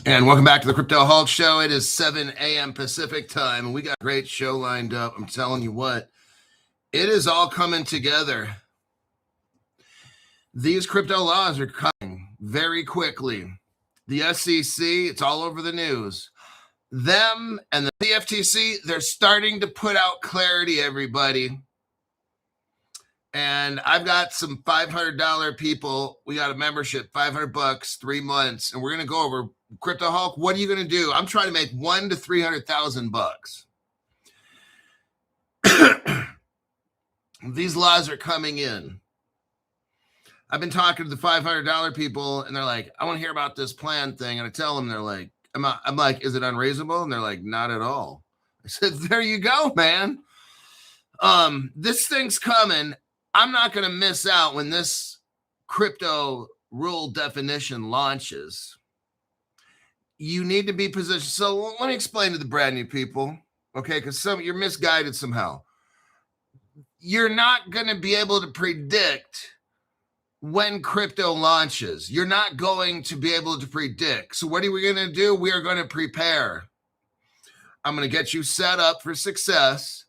And welcome back to the Crypto Hulk Show. It is 7 a.m. Pacific time, and we got a great show lined up. I'm telling you what, it is all coming together. These crypto laws are coming very quickly. The SEC, it's all over the news. Them and the CFTC, they're starting to put out clarity, everybody. And I've got some $500 people. We got a membership, $500, 3 months, and we're going to go over Crypto Hulk. What are you going to do? I'm trying to make $100,000 to $300,000. These laws are coming in. I've been talking to the $500 people, and they're like, "I want to hear about this plan thing." And I tell them, they're like, "I'm like, is it unreasonable?" And they're like, "Not at all." I said, "There you go, man. This thing's coming. I'm not going to miss out when this crypto rule definition launches. You need to be positioned." So let me explain to the brand new people, okay? Because you're misguided somehow. You're not going to be able to predict when crypto launches. You're not going to be able to predict. So what are we going to do? We are going to prepare. I'm going to get you set up for success.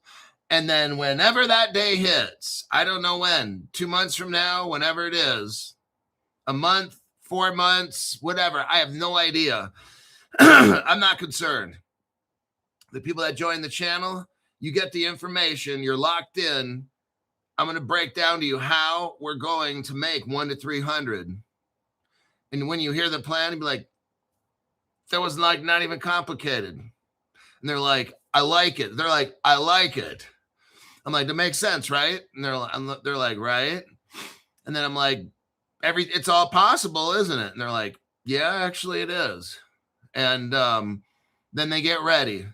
And then whenever that day hits, I don't know when, 2 months from now, whenever it is, a month, 4 months, whatever, I have no idea. I'm not concerned. The people that join the channel, you get the information, you're locked in. I'm going to break down to you how we're going to make $100,000 to $300,000. And when you hear the plan, you'll be like, that was like not even complicated. And they're like, I like it. They're like, I like it. I'm like, that makes sense, right? And they're like, right? And then I'm like, it's all possible, isn't it? And they're like, yeah, actually it is. And then they get ready.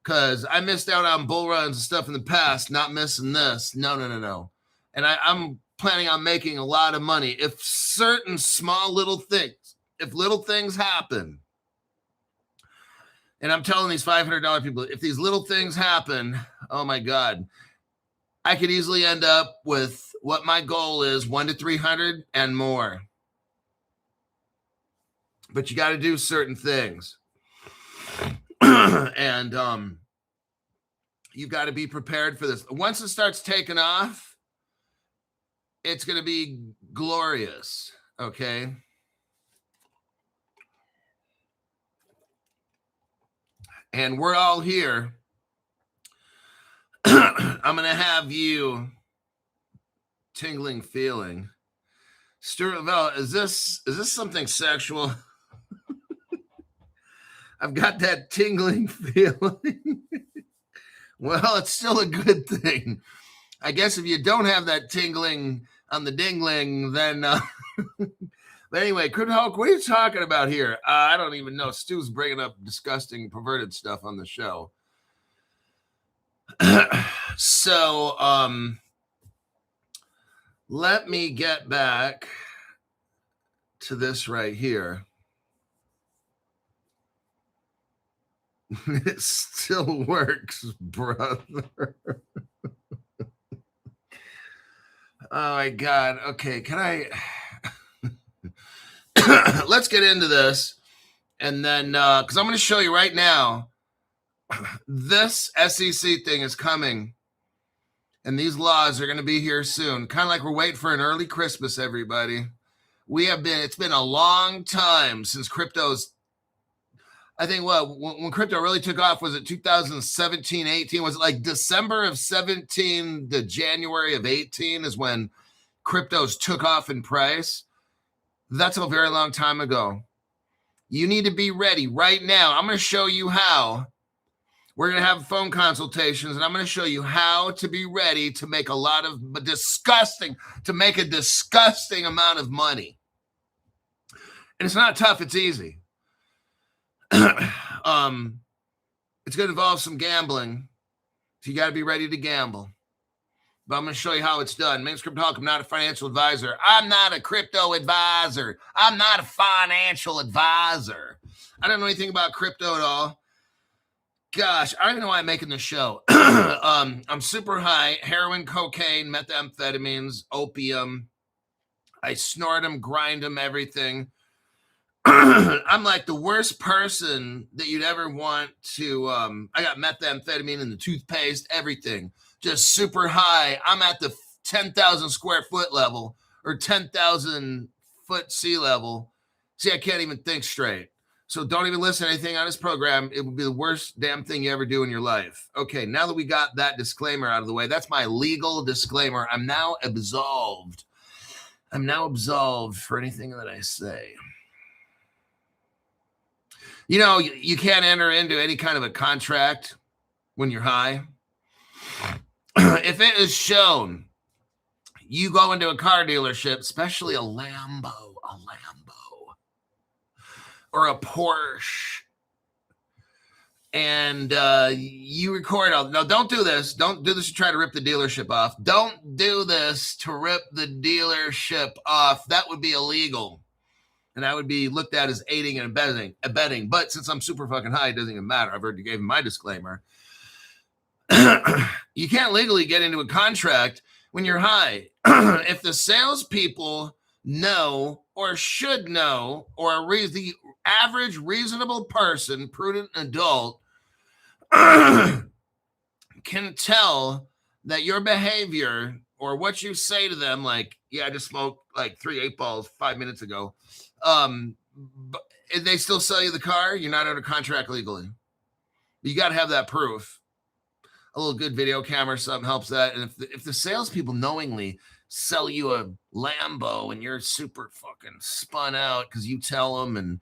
Because I missed out on bull runs and stuff in the past, not missing this. No. And I'm planning on making a lot of money. If certain small little things happen, and I'm telling these $500 people, if these little things happen, oh my God, I could easily end up with what my goal is, $100,000 to $300,000 and more. But you got to do certain things. And you've got to be prepared for this. Once it starts taking off, it's going to be glorious, okay? And we're all here. I'm going to have you tingling feeling. Stuart Lavelle, is this something sexual? I've got that tingling feeling. Well, it's still a good thing. I guess if you don't have that tingling on the dingling, then... But anyway, Crypto Hulk, what are you talking about here? I don't even know. Stu's bringing up disgusting, perverted stuff on the show. So, let me get back to this right here. It still works, brother. Oh my God. Okay, can I... Let's get into this. And then, because I'm going to show you right now, this SEC thing is coming. And these laws are going to be here soon. Kind of like we're waiting for an early Christmas, everybody. It's been a long time since crypto's, I think when crypto really took off, was it 2017, 18? Was it like December of 17 to January of 18 is when cryptos took off in price? That's a very long time ago. You need to be ready right now. I'm going to show you how. We're going to have phone consultations, and I'm going to show you how to be ready to make a disgusting amount of money. And it's not tough. It's easy. It's going to involve some gambling. So you got to be ready to gamble. But I'm going to show you how it's done. My name's Crypto Hulk. I'm not a financial advisor. I'm not a crypto advisor. I'm not a financial advisor. I don't know anything about crypto at all. Gosh, I don't even know why I'm making this show. I'm super high. Heroin, cocaine, methamphetamines, opium. I snort them, grind them, everything. I'm like the worst person that you'd ever want to. I got methamphetamine in the toothpaste, everything just super high. I'm at the 10,000 square foot level or 10,000 foot sea level. See, I can't even think straight. So don't even listen to anything on this program. It will be the worst damn thing you ever do in your life. Okay, now that we got that disclaimer out of the way, that's my legal disclaimer. I'm now absolved. I'm now absolved for anything that I say. You know, you can't enter into any kind of a contract when you're high. If it is shown, you go into a car dealership, especially a Lambo, or a Porsche, and you record. No, don't do this. Don't do this to try to rip the dealership off. Don't do this to rip the dealership off. That would be illegal. And I would be looked at as aiding and abetting. But since I'm super fucking high, it doesn't even matter. I've already given my disclaimer. You can't legally get into a contract when you're high. If the salespeople know or should know, or the average reasonable person, prudent adult, can tell that your behavior or what you say to them, like, yeah, I just smoked like 3 8-balls 5 minutes ago. But if they still sell you the car, you're not under contract legally. You got to have that proof. A little good video camera or something helps that. And if the salespeople knowingly sell you a Lambo and you're super fucking spun out because you tell them and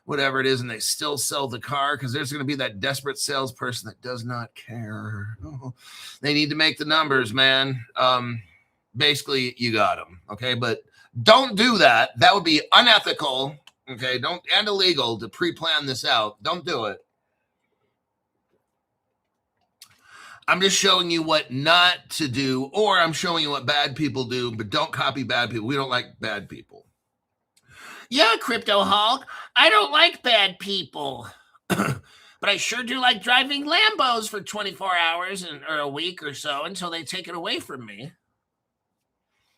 whatever it is, and they still sell the car, because there's going to be that desperate salesperson that does not care. Oh, they need to make the numbers, man. Basically, you got them. Okay, but don't do that. That would be unethical. Okay, and illegal to pre-plan this out. Don't do it. I'm just showing you what not to do, or I'm showing you what bad people do, but don't copy bad people. We don't like bad people. Yeah, Crypto Hulk, I don't like bad people, but I sure do like driving Lambos for 24 hours or a week or so until they take it away from me.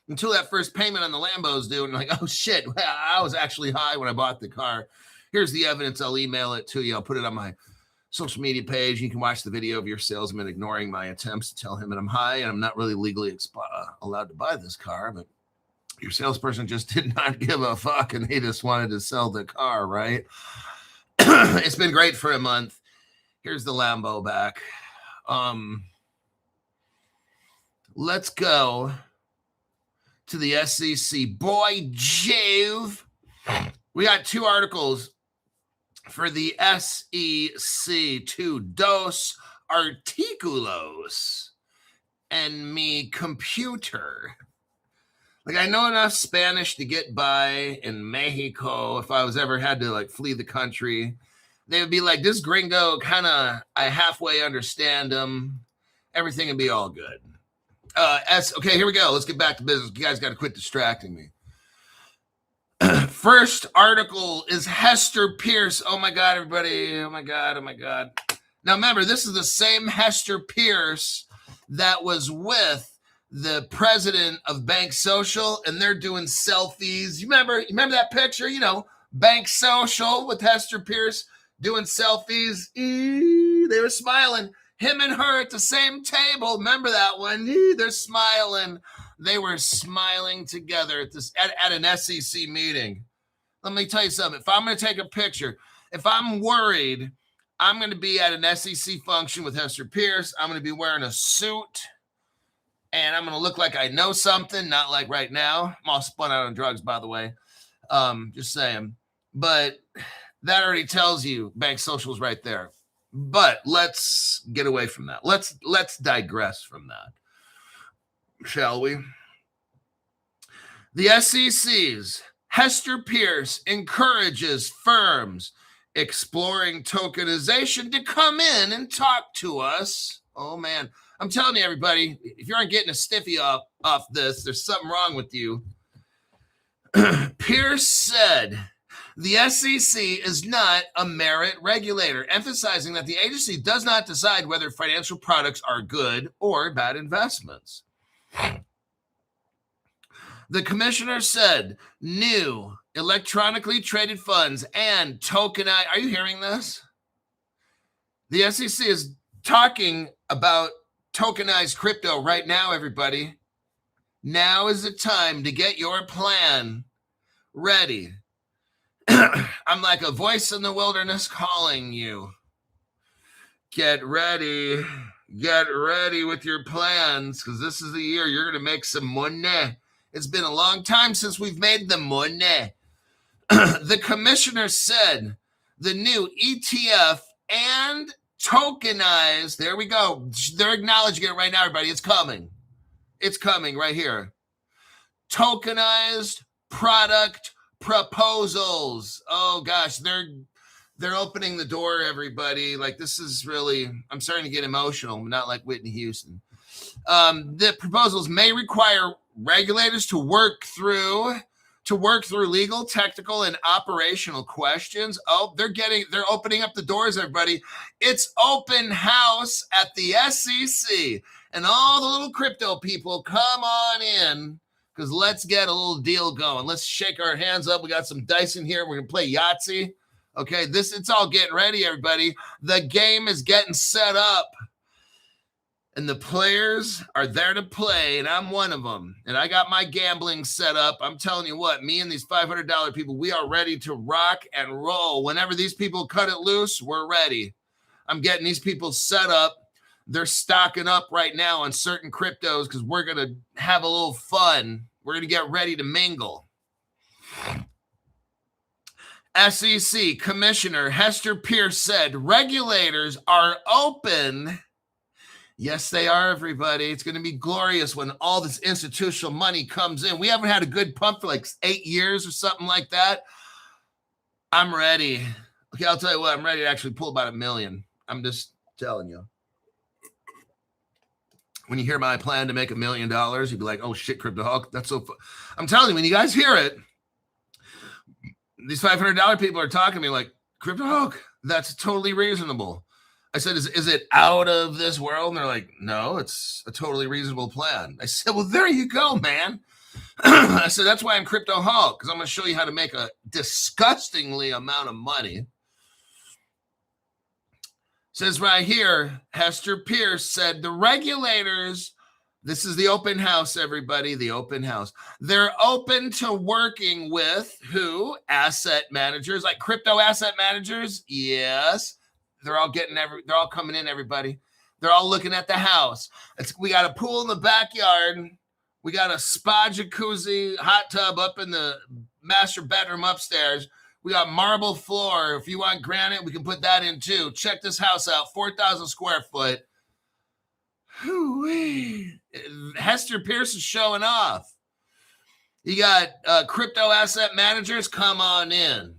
Until that first payment on the Lambo's due, and like, oh shit, I was actually high when I bought the car. Here's the evidence. I'll email it to you. I'll put it on my social media page. You can watch the video of your salesman ignoring my attempts to tell him that I'm high and I'm not really legally allowed to buy this car, but your salesperson just did not give a fuck and he just wanted to sell the car, right? It's been great for a month. Here's the Lambo back. Let's go to the SEC. Boy, Jove. We got 2 articles for the SEC, 2 dos artículos en mi computer. Like, I know enough Spanish to get by in Mexico. If I was ever had to like flee the country, they would be like, this gringo kind of, I halfway understand him. Everything would be all good. Okay, here we go. Let's get back to business. You guys got to quit distracting me. First article is Hester Pierce. Oh my God, everybody. Oh my God. Now remember, this is the same Hester Pierce that was with the president of Bank Social, and they're doing selfies. You remember that picture? You know, Bank Social with Hester Pierce doing selfies. They were smiling. Him and her at the same table. Remember that one? They're smiling. They were smiling together at an SEC meeting. Let me tell you something. If I'm going to take a picture, if I'm worried, I'm going to be at an SEC function with Hester Pierce. I'm going to be wearing a suit, and I'm going to look like I know something, not like right now. I'm all spun out on drugs, by the way. Just saying. But that already tells you Bank Social's right there. But let's get away from that. Let's digress from that, shall we? The SEC's Hester Pierce encourages firms exploring tokenization to come in and talk to us. Oh, man. I'm telling you, everybody, if you aren't getting a stiffy off this, there's something wrong with you. Pierce said, the SEC is not a merit regulator, emphasizing that the agency does not decide whether financial products are good or bad investments. The commissioner said new electronically traded funds and tokenized. Are you hearing this? The SEC is talking about tokenized crypto right now, everybody. Now is the time to get your plan ready. I'm like a voice in the wilderness calling you. Get ready. Get ready with your plans, because this is the year you're going to make some money. It's been a long time since we've made the money. The commissioner said the new ETF and tokenized, there we go. They're acknowledging it right now, everybody. It's coming. It's coming right here. Tokenized product proposals. Oh gosh, they're opening the door, everybody. Like, this is really, I'm starting to get emotional, not like Whitney Houston. The proposals may require regulators to work through legal, technical, and operational questions. Oh, they're opening up the doors, everybody. It's open house at the SEC, and all the little crypto people, come on in, because let's get a little deal going. Let's shake our hands up. We got some dice in here. We're going to play Yahtzee. Okay, it's all getting ready, everybody. The game is getting set up, and the players are there to play, and I'm one of them. And I got my gambling set up. I'm telling you what, me and these $500 people, we are ready to rock and roll. Whenever these people cut it loose, we're ready. I'm getting these people set up. They're stocking up right now on certain cryptos because we're going to have a little fun. We're going to get ready to mingle. SEC Commissioner Hester Pierce said regulators are open. Yes, they are, everybody. It's going to be glorious when all this institutional money comes in. We haven't had a good pump for like 8 years or something like that. I'm ready. Okay, I'll tell you what, I'm ready to actually pull about $1 million. I'm just telling you. When you hear my plan to make $1 million, you'd be like, oh shit, Crypto Hulk, that's so fun. I'm telling you, when you guys hear it, these $500 people are talking to me like, Crypto Hulk, that's totally reasonable. I said, is it out of this world? And they're like, no, it's a totally reasonable plan. I said, well, there you go, man. I said, that's why I'm Crypto Hulk, because I'm going to show you how to make a disgustingly amount of money. Says right here, Hester Pierce said the regulators, this is the open house, everybody, the open house. They're open to working with who? Asset managers, like crypto asset managers. Yes. They're all coming in, everybody. They're all looking at the house. We got a pool in the backyard. We got a spa jacuzzi, hot tub up in the master bedroom upstairs. We got marble floor. If you want granite, we can put that in too. Check this house out, 4,000 square foot. Whoo-wee. Hester Pierce is showing off. You got crypto asset managers, come on in.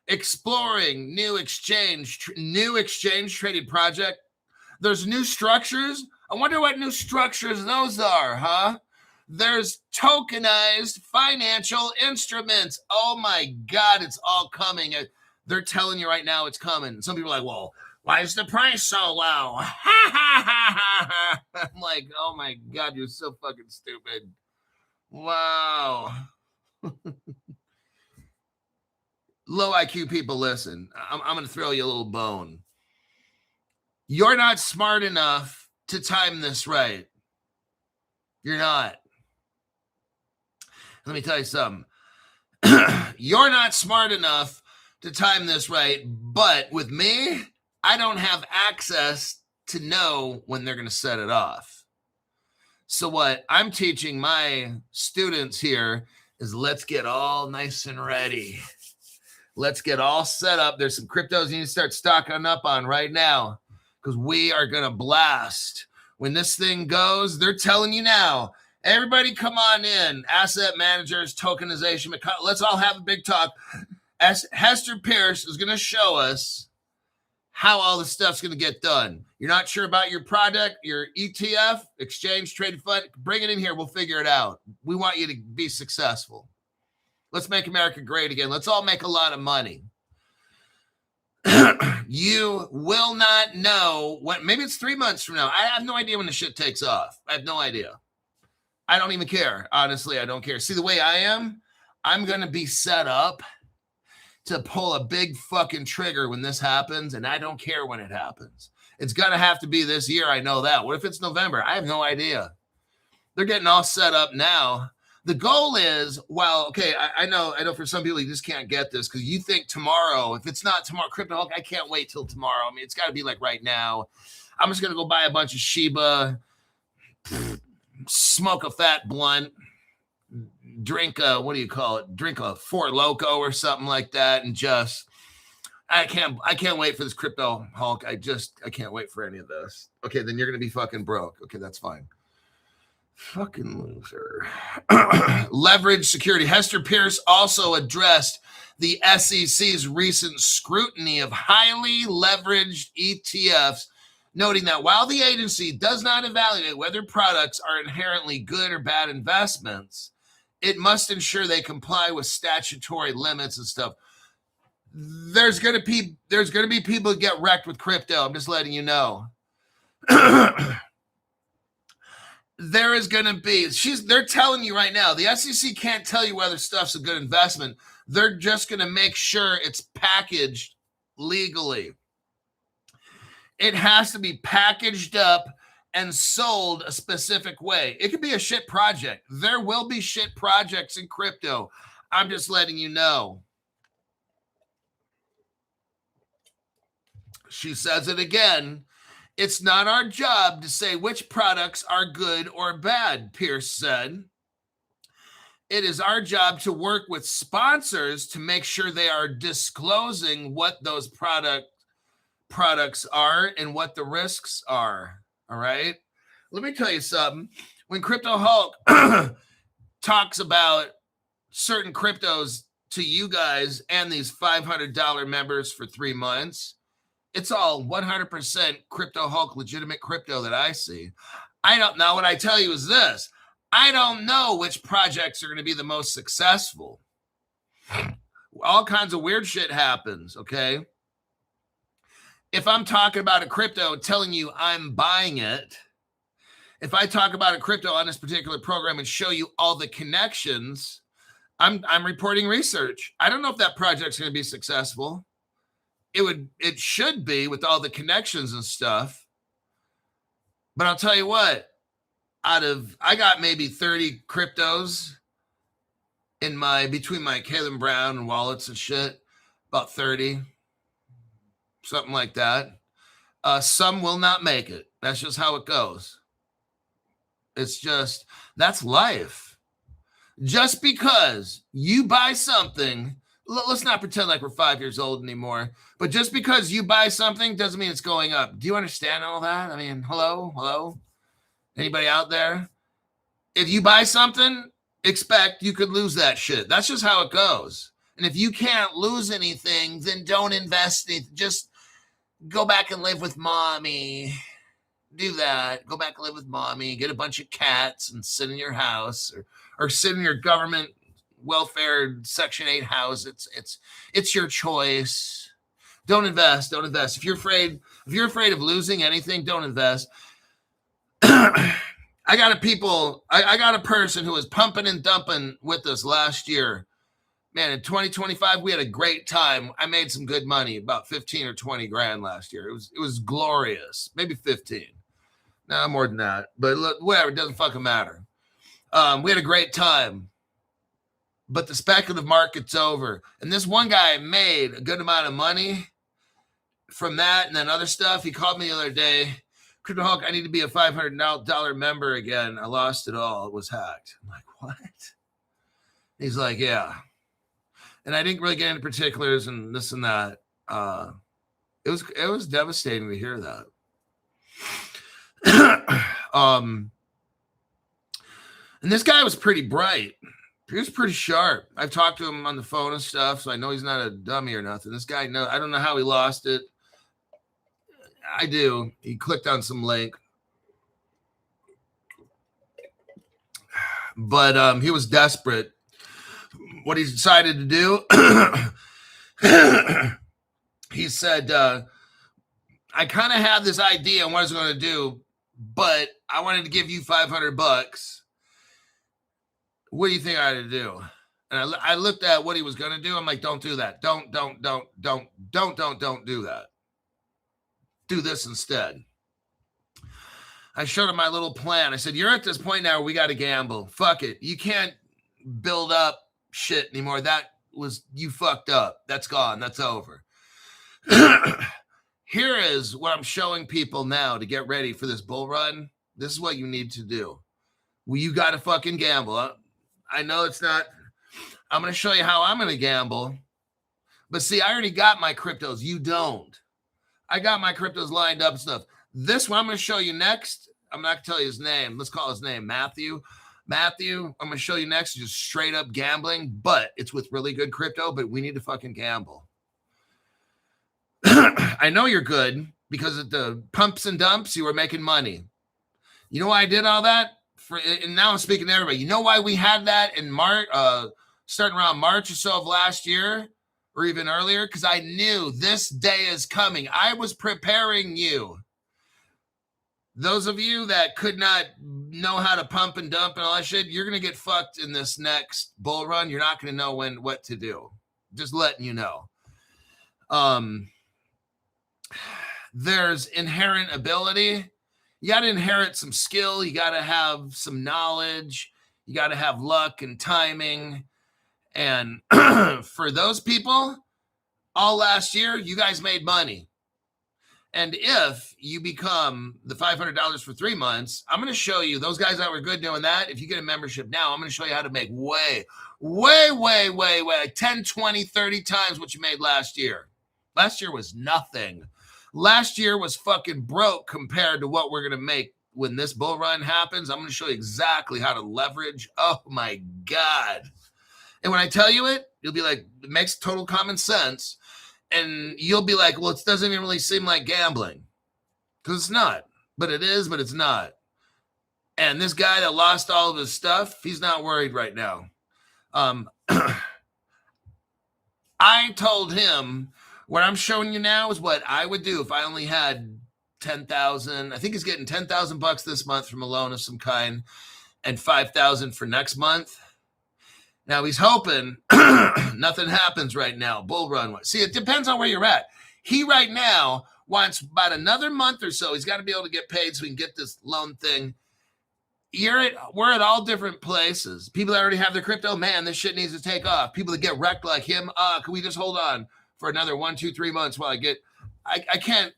Exploring new exchange traded project. There's new structures. I wonder what new structures those are, huh? There's tokenized financial instruments. Oh my God, it's all coming. They're telling you right now it's coming. Some people are like, well, why is the price so low? I'm like, oh my God, you're so fucking stupid. Wow. Low IQ people, listen. I'm going to throw you a little bone. You're not smart enough to time this right. You're not. Let me tell you something. You're not smart enough to time this right, but with me, I don't have access to know when they're going to set it off. So what I'm teaching my students here is let's get all nice and ready. Let's get all set up. There's some cryptos you need to start stocking up on right now because we are going to blast. When this thing goes, they're telling you now, everybody come on in. Asset managers, tokenization. Let's all have a big talk. Hester Pierce is going to show us how all this stuff's going to get done. You're not sure about your product, your ETF, exchange traded fund, bring it in here. We'll figure it out. We want you to be successful. Let's make America great again. Let's all make a lot of money. You will not know when, maybe it's 3 months from now. I have no idea when the shit takes off. I have no idea. I don't even care. Honestly, I don't care. See, the way I am, I'm going to be set up to pull a big fucking trigger when this happens, and I don't care when it happens. It's going to have to be this year. I know that. What if it's November? I have no idea. They're getting all set up now. The goal is, well, okay, I know for some people you just can't get this because you think tomorrow, if it's not tomorrow, Crypto Hulk, I can't wait till tomorrow. I mean, it's got to be like right now. I'm just going to go buy a bunch of Shiba, smoke a fat blunt, drink a, what do you call it? Drink a Four Loko or something like that. And just, I can't wait for this Crypto Hulk. I can't wait for any of this. Okay, then you're going to be fucking broke. Okay, that's fine. Fucking loser. Leverage security. Hester Pierce also addressed the SEC's recent scrutiny of highly leveraged ETFs, noting that while the agency does not evaluate whether products are inherently good or bad investments, it must ensure they comply with statutory limits and stuff. There's gonna be people who get wrecked with crypto. I'm just letting you know. There is going to be, they're telling you right now, the SEC can't tell you whether stuff's a good investment. They're just going to make sure it's packaged legally. It has to be packaged up and sold a specific way. It could be a shit project. There will be shit projects in crypto. I'm just letting you know. She says it again. It's not our job to say which products are good or bad, Pierce said. It is our job to work with sponsors to make sure they are disclosing what those products are and what the risks are. All right. Let me tell you something. When Crypto Hulk talks about certain cryptos to you guys and these $500 members for 3 months, it's all 100% Crypto Hulk, legitimate crypto that I see. Now what I tell you is this. I don't know which projects are going to be the most successful. All kinds of weird shit happens, okay? If I'm talking about a crypto telling you I'm buying it, if I talk about a crypto on this particular program and show you all the connections, I'm reporting research. I don't know if that project's going to be successful. It should be with all the connections and stuff. But I'll tell you what, I got maybe 30 cryptos in between my Kalen Brown and wallets and shit, about 30, something like that. Some will not make it. That's just how it goes. That's life. Just because you buy something, let's not pretend like we're 5 years old anymore, but just because you buy something doesn't mean it's going up. Do you understand all that? I mean, hello? Anybody out there? If you buy something, expect you could lose that shit. That's just how it goes. And if you can't lose anything, then don't invest in it. Just go back and live with mommy. Do that. Go back and live with mommy. Get a bunch of cats and sit in your house or sit in your government welfare Section 8 house. It's your choice. Don't invest. If you're afraid of losing anything, don't invest. I got a person who was pumping and dumping with us last year. Man, in 2025, we had a great time. I made some good money, about 15 or 20 grand last year. It was glorious. Maybe 15. No, more than that. But look, whatever, it doesn't fucking matter. We had a great time. But the speculative market's over. And this one guy made a good amount of money from that and then other stuff. He called me the other day. Crypto Hulk, I need to be a $500 member again. I lost it all. It was hacked. I'm like, what? He's like, yeah. And I didn't really get into particulars and this and that. It was devastating to hear that. And this guy was pretty bright. He was pretty sharp. I've talked to him on the phone and stuff, so I know he's not a dummy or nothing. This guy, I don't know how he lost it. I do. He clicked on some link. But he was desperate. What he decided to do, he said, I kind of had this idea on what I was going to do, but I wanted to give you $500. What do you think I ought to do? And I looked at what he was going to do. I'm like, don't do that. Don't do that. Do this instead. I showed him my little plan. I said, you're at this point now where we got to gamble. Fuck it. You can't build up shit anymore. You fucked up. That's gone. That's over. Here is what I'm showing people now to get ready for this bull run. This is what you need to do. Well, you got to fucking gamble. I know it's not. I'm going to show you how I'm going to gamble. But see, I already got my cryptos. You don't. I got my cryptos lined up and stuff. This one I'm going to show you next. I'm not going to tell you his name. Let's call his name Matthew. Matthew, I'm going to show you next. Just straight up gambling, but it's with really good crypto, but we need to fucking gamble. I know you're good because at the pumps and dumps, you were making money. You know why I did all that? And now I'm speaking to everybody. You know why we had that in March, starting around March or so of last year, or even earlier? Because I knew this day is coming. I was preparing you. Those of you that could not know how to pump and dump and all that shit, you're going to get fucked in this next bull run. You're not going to know what to do. Just letting you know. There's inherent ability. You got to inherit some skill. You got to have some knowledge. You got to have luck and timing. And for those people, all last year, you guys made money. And if you become the $500 for 3 months, I'm going to show you those guys that were good doing that. If you get a membership now, I'm going to show you how to make way, 10, 20, 30 times what you made last year. Last year was nothing. Last year was fucking broke compared to what we're going to make when this bull run happens. I'm going to show you exactly how to leverage. Oh my God. And when I tell you it, you'll be like, it makes total common sense. And you'll be like, well, it doesn't even really seem like gambling. Because it's not. But it is, but it's not. And this guy that lost all of his stuff, he's not worried right now. I told him, what I'm showing you now is what I would do if I only had 10,000. I think he's getting 10,000 bucks this month from a loan of some kind and 5,000 for next month. Now he's hoping nothing happens right now. Bull run. See, it depends on where you're at. He right now wants about another month or so. He's got to be able to get paid so we can get this loan thing. We're at all different places. People that already have their crypto, man, this shit needs to take off. People that get wrecked like him, can we just hold on for another 1, 2, 3 months while I can't.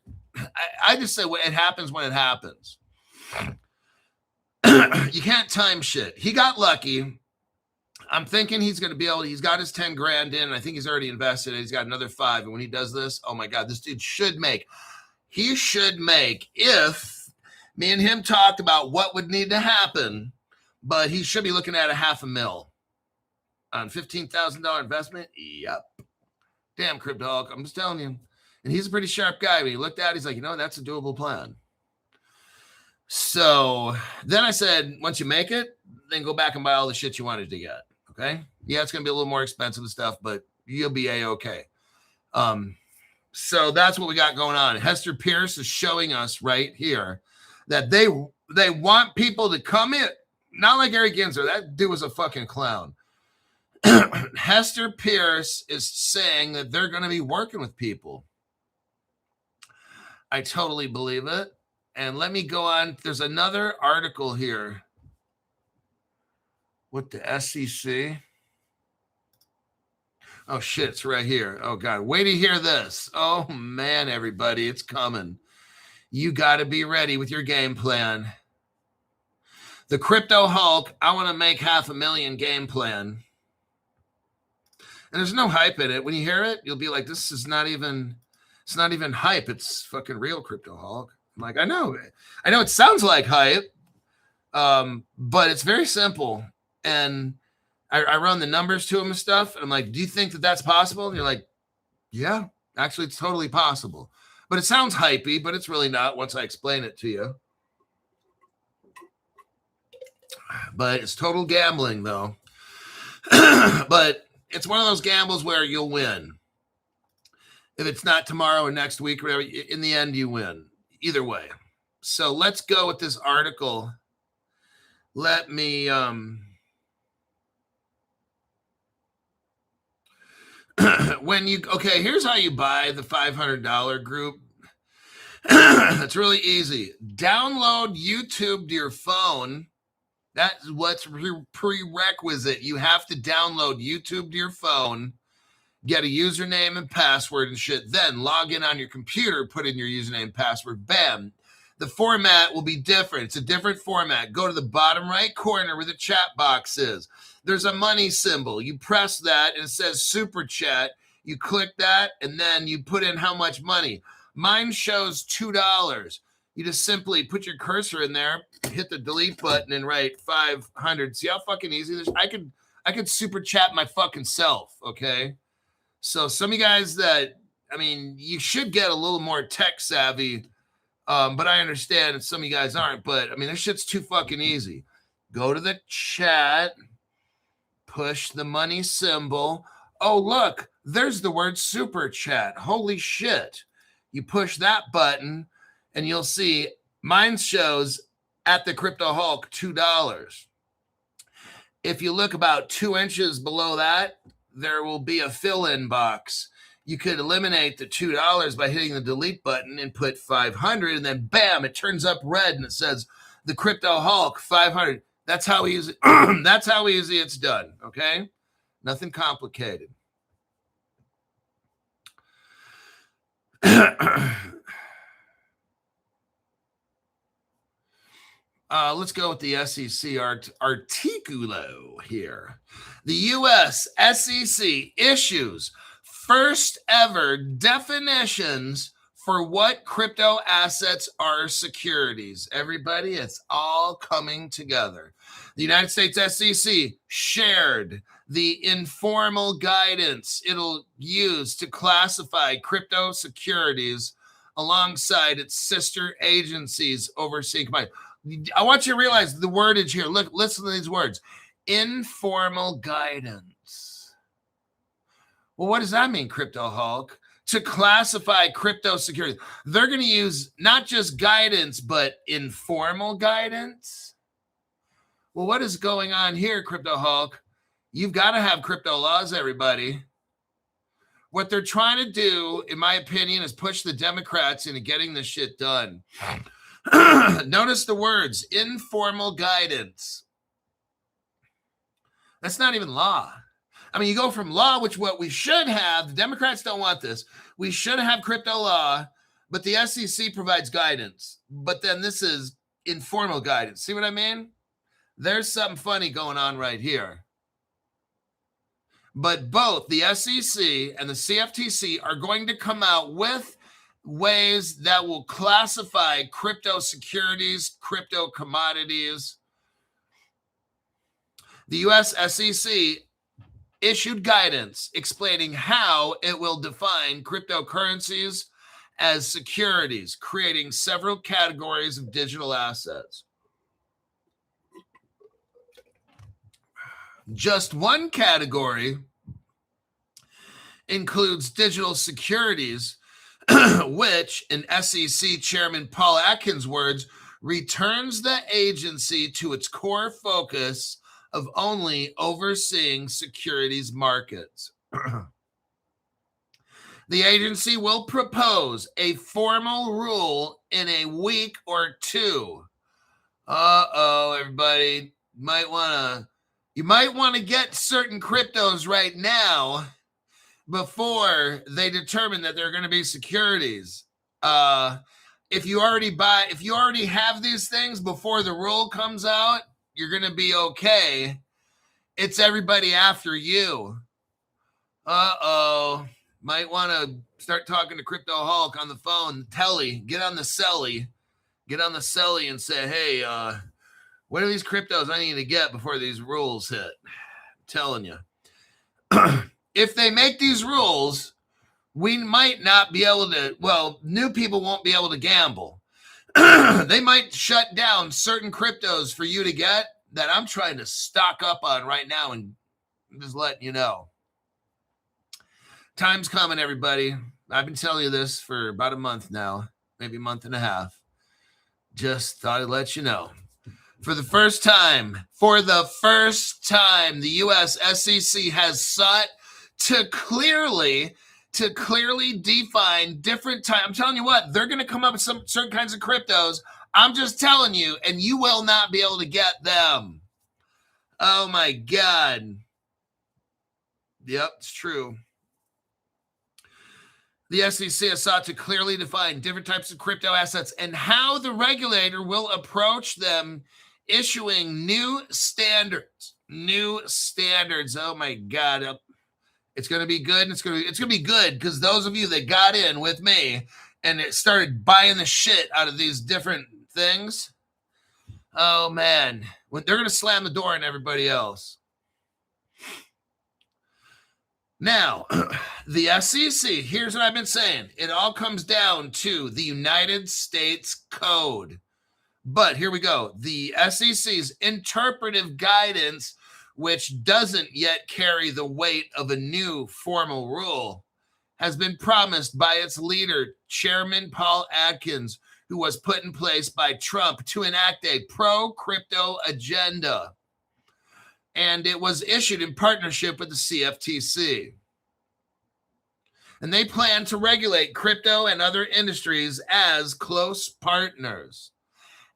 I just say it happens when it happens. You can't time shit. He got lucky. I'm thinking he's going to be able to, he's got his 10 grand in. And I think he's already invested. He's got another 5. And when he does this, oh my God, this dude he should make, if me and him talked about what would need to happen, but he should be looking at $500,000 on $15,000 investment. Yep. Damn, Crypto, I'm just telling you. And he's a pretty sharp guy. When he looked at it, he's like, that's a doable plan. So then I said, once you make it, then go back and buy all the shit you wanted to get. Okay. Yeah, it's going to be a little more expensive and stuff, but you'll be A-okay. So that's what we got going on. Hester Pierce is showing us right here that they want people to come in. Not like Gary Gensler. That dude was a fucking clown. Hester Pierce is saying that they're going to be working with people. I totally believe it. And let me go on. There's another article here. What the SEC? Oh, shit, it's right here. Oh, God. Wait to hear this. Oh, man, everybody, it's coming. You got to be ready with your game plan. The Crypto Hulk, I want to make $500,000 game plan. And there's no hype in it. When you hear it, you'll be like, this is not even, it's not even hype. It's fucking real, Crypto Hulk. I'm like, I know it sounds like hype, but it's very simple. And I run the numbers to him and stuff. And I'm like, do you think that that's possible? And you're like, yeah, actually, it's totally possible. But it sounds hypey, but it's really not once I explain it to you. But it's total gambling, though. But it's one of those gambles where you'll win. If it's not tomorrow or next week or whatever, in the end, you win. Either way. So let's go with this article. Let me Here's how you buy the $500 group. It's really easy. Download YouTube to your phone. That's what's prerequisite. You have to download YouTube to your phone, get a username and password and shit, then log in on your computer, put in your username and password, bam. The format will be different. It's a different format. Go to the bottom right corner where the chat box is. There's a money symbol. You press that and it says super chat. You click that and then you put in how much money. Mine shows $2. You just simply put your cursor in there, hit the delete button and write 500. See how fucking easy this is? I could super chat my fucking self, okay? So some of you guys you should get a little more tech savvy, but I understand some of you guys aren't. But, this shit's too fucking easy. Go to the chat, push the money symbol. Oh, look, there's the word super chat. Holy shit. You push that button, and you'll see mine shows at the Crypto Hulk $2. If you look about 2 inches below that, there will be a fill-in box. You could eliminate the $2 by hitting the delete button and put 500, and then bam, it turns up red and it says the Crypto Hulk 500. That's how easy. That's how easy it's done. Okay, nothing complicated. Let's go with the SEC articulo here. The U.S. SEC issues first ever definitions for what crypto assets are securities. Everybody, it's all coming together. The United States SEC shared the informal guidance it'll use to classify crypto securities alongside its sister agencies overseeing commodities. I want you to realize the wordage here. Look, listen to these words. Informal guidance. Well, what does that mean, Crypto Hulk? To classify crypto securities. They're going to use not just guidance, but informal guidance. Well, what is going on here, Crypto Hulk? You've got to have crypto laws, everybody. What they're trying to do, in my opinion, is push the Democrats into getting this shit done. Notice the words, informal guidance. That's not even law. You go from law, which what we should have, the Democrats don't want this. We should have crypto law, but the SEC provides guidance. But then this is informal guidance. See what I mean? There's something funny going on right here. But both the SEC and the CFTC are going to come out with ways that will classify crypto securities, crypto commodities. The U.S. SEC issued guidance explaining how it will define cryptocurrencies as securities, creating several categories of digital assets. Just one category includes digital securities, which, in SEC Chairman Paul Atkins' words, returns the agency to its core focus of only overseeing securities markets. The agency will propose a formal rule in a week or two. Everybody, you might want to get certain cryptos right now before they determine that they're going to be securities. If you already have these things before the rule comes out, you're going to be okay. It's everybody after you. Might want to start talking to Crypto Hulk on the phone. Get on the celly and say, hey, what are these cryptos I need to get before these rules hit? I'm telling you. If they make these rules, we might not be able to, new people won't be able to gamble. They might shut down certain cryptos for you to get that I'm trying to stock up on right now, and I'm just letting you know. Time's coming, everybody. I've been telling you this for about a month now, maybe a month and a half. Just thought I'd let you know. For the first time, the U.S. SEC has sought to clearly define different time. I'm telling you what, they're going to come up with some certain kinds of cryptos. I'm just telling you, and you will not be able to get them. Oh my God. Yep, it's true. The SEC has sought to clearly define different types of crypto assets and how the regulator will approach them, issuing new standards. Oh my God. It's going to be good. It's going to be good because those of you that got in with me and it started buying the shit out of these different things, oh man, they're going to slam the door on everybody else. Now, the SEC, here's what I've been saying. It all comes down to the United States Code. But here we go. The SEC's interpretive guidance, which doesn't yet carry the weight of a new formal rule, has been promised by its leader, Chairman Paul Atkins, who was put in place by Trump to enact a pro-crypto agenda. And it was issued in partnership with the CFTC. And they plan to regulate crypto and other industries as close partners.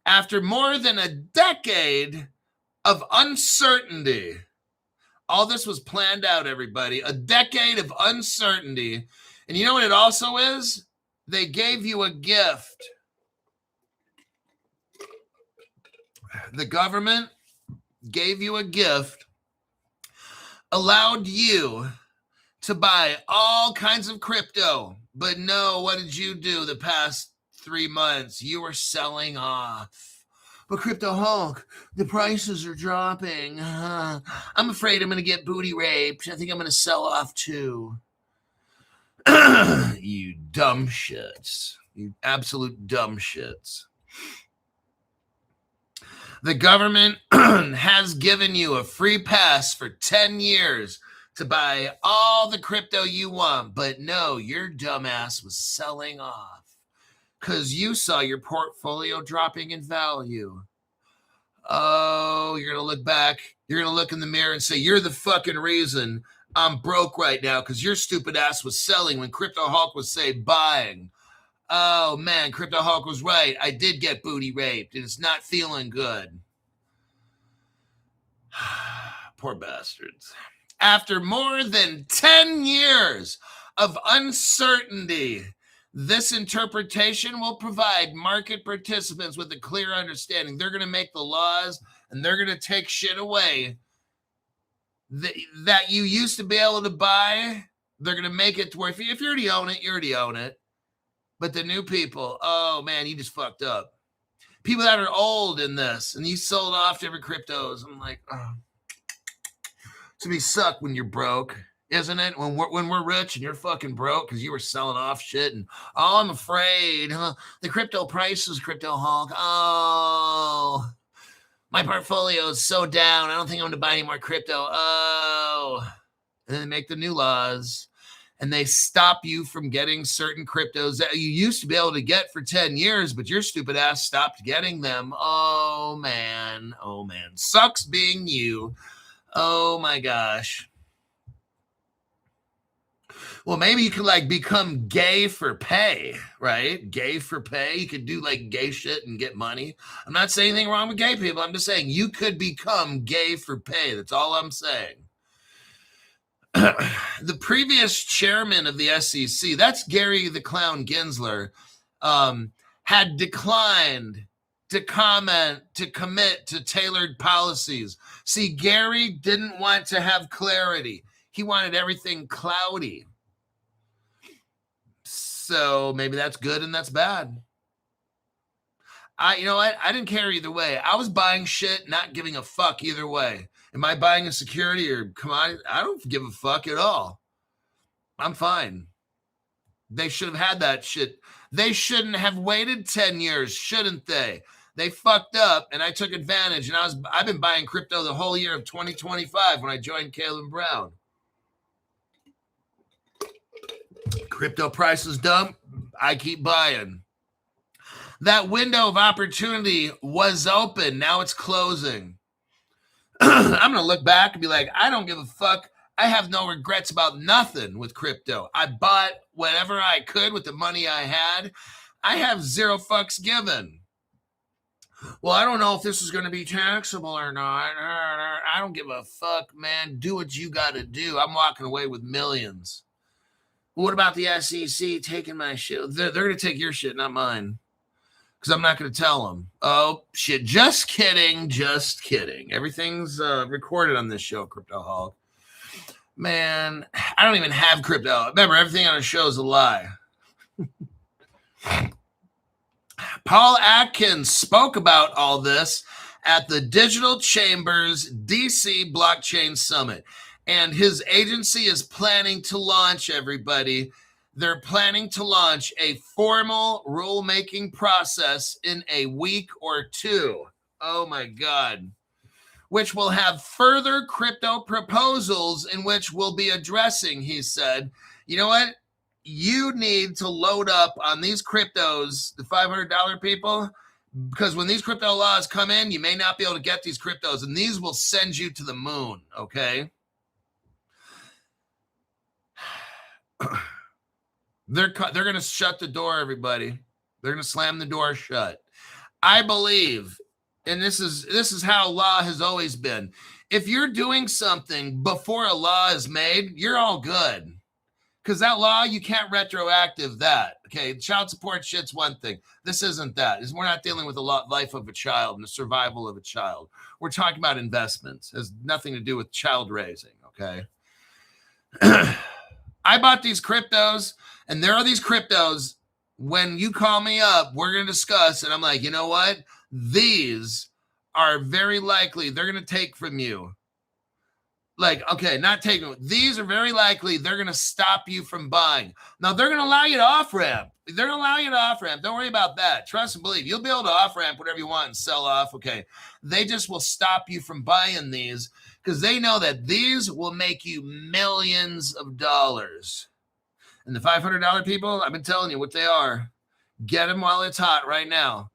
After more than a decade of uncertainty, all this was planned out, everybody. A decade of uncertainty. And you know what it also is? They gave you a gift. The government gave you a gift, allowed you to buy all kinds of crypto. But no, what did you do the past 3 months? You were selling off. But Crypto Hulk, the prices are dropping. I'm afraid I'm going to get booty raped. I think I'm going to sell off too. You dumb shits. You absolute dumb shits. The government has given you a free pass for 10 years to buy all the crypto you want. But no, your dumbass was selling off because you saw your portfolio dropping in value. Oh, you're going to look back. You're going to look in the mirror and say, you're the fucking reason I'm broke right now because your stupid ass was selling when Crypto Hulk was, say, buying. Oh, man, Crypto Hulk was right. I did get booty raped, and it's not feeling good. Poor bastards. After more than 10 years of uncertainty, this interpretation will provide market participants with a clear understanding. They're going to make the laws, and they're going to take shit away that you used to be able to buy. They're going to make it to where if you already own it, you already own it. But the new people, oh, man, you just fucked up. People that are old in this, and you sold off different cryptos. I'm like, oh. To be suck when you're broke, isn't it? When we're rich and you're fucking broke because you were selling off shit. And, oh, I'm afraid. The crypto prices, Crypto Hulk. Oh, my portfolio is so down. I don't think I'm going to buy any more crypto. Oh. And then they make the new laws. And they stop you from getting certain cryptos that you used to be able to get for 10 years, but your stupid ass stopped getting them. Oh, man. Oh, man. Sucks being you. Oh, my gosh. Well, maybe you could, like, become gay for pay, right? Gay for pay. You could do, like, gay shit and get money. I'm not saying anything wrong with gay people. I'm just saying you could become gay for pay. That's all I'm saying. The previous chairman of the SEC, that's Gary the Clown Gensler, had declined to commit to tailored policies. See, Gary didn't want to have clarity. He wanted everything cloudy. So maybe that's good and that's bad. You know what? I didn't care either way. I was buying shit, not giving a fuck either way. Am I buying a security or commodity? I don't give a fuck at all. I'm fine. They should have had that shit. They shouldn't have waited 10 years, shouldn't they? They fucked up, and I took advantage. And I've been buying crypto the whole year of 2025 when I joined Caleb Brown. Crypto prices dump. I keep buying. That window of opportunity was open. Now it's closing. I'm going to look back and be like, I don't give a fuck. I have no regrets about nothing with crypto. I bought whatever I could with the money I had. I have zero fucks given. Well, I don't know if this is going to be taxable or not. I don't give a fuck, man. Do what you got to do. I'm walking away with millions. What about the SEC taking my shit? They're going to take your shit, not mine. Because I'm not going to tell them. Oh, shit. Just kidding. Just kidding. Everything's recorded on this show, Crypto Hog. Man, I don't even have crypto. Remember, everything on the show is a lie. Paul Atkins spoke about all this at the Digital Chambers DC Blockchain Summit. And his agency is planning to launch, everybody. They're planning to launch a formal rulemaking process in a week or two. Oh, my God. Which will have further crypto proposals in which we'll be addressing, he said. You know what? You need to load up on these cryptos, the $500 people, because when these crypto laws come in, you may not be able to get these cryptos, and these will send you to the moon, okay? They're going to shut the door, everybody. They're going to slam the door shut. I believe, and this is how law has always been. If you're doing something before a law is made, you're all good. Because that law, you can't retroactive that. Okay, child support shit's one thing. This isn't that. We're not dealing with the life of a child and the survival of a child. We're talking about investments. It has nothing to do with child raising, okay? I bought these cryptos, and there are these cryptos. When you call me up, we're going to discuss, and I'm like, you know what? These are very likely they're going to take from you. Like, okay, not taking. These are very likely they're going to stop you from buying. Now, they're going to allow you to off-ramp. They're going to allow you to off-ramp. Don't worry about that. Trust and believe. You'll be able to off-ramp whatever you want and sell off. Okay. They just will stop you from buying these because they know that these will make you millions of dollars. And the $500 people, I've been telling you what they are. Get them while it's hot right now.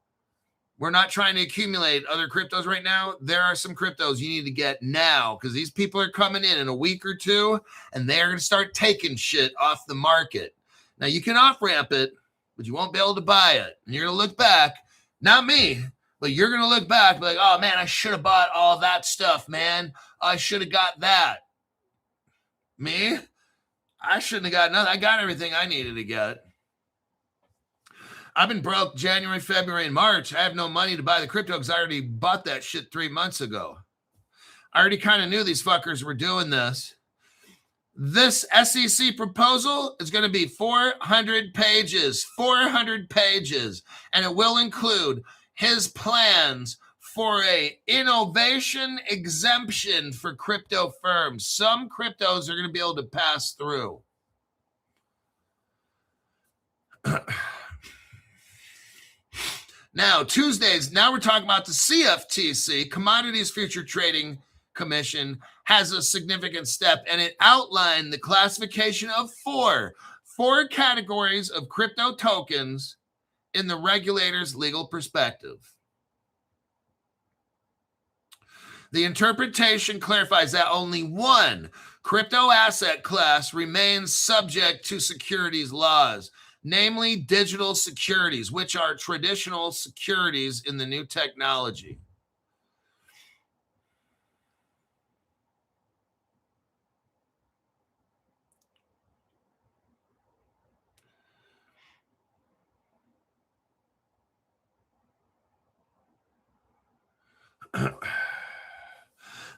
We're not trying to accumulate other cryptos right now. There are some cryptos you need to get now because these people are coming in a week or two, and they're going to start taking shit off the market. Now, you can off-ramp it, but you won't be able to buy it. And you're going to look back, not me, but you're going to look back and be like, oh, man, I should have bought all that stuff, man. I should have got that. Me? I shouldn't have got nothing. I got everything I needed to get. I've been broke January, February, and March. I have no money to buy the crypto because I already bought that shit 3 months ago. I already kind of knew these fuckers were doing this. This SEC proposal is going to be 400 pages, 400 pages, and it will include his plans for a innovation exemption for crypto firms. Some cryptos are going to be able to pass through. Now, Tuesdays, now we're talking about the CFTC, Commodities Future Trading Commission, has a significant step, and it outlined the classification of four categories of crypto tokens in the regulator's legal perspective. The interpretation clarifies that only one crypto asset class remains subject to securities laws, namely digital securities, which are traditional securities in the new technology.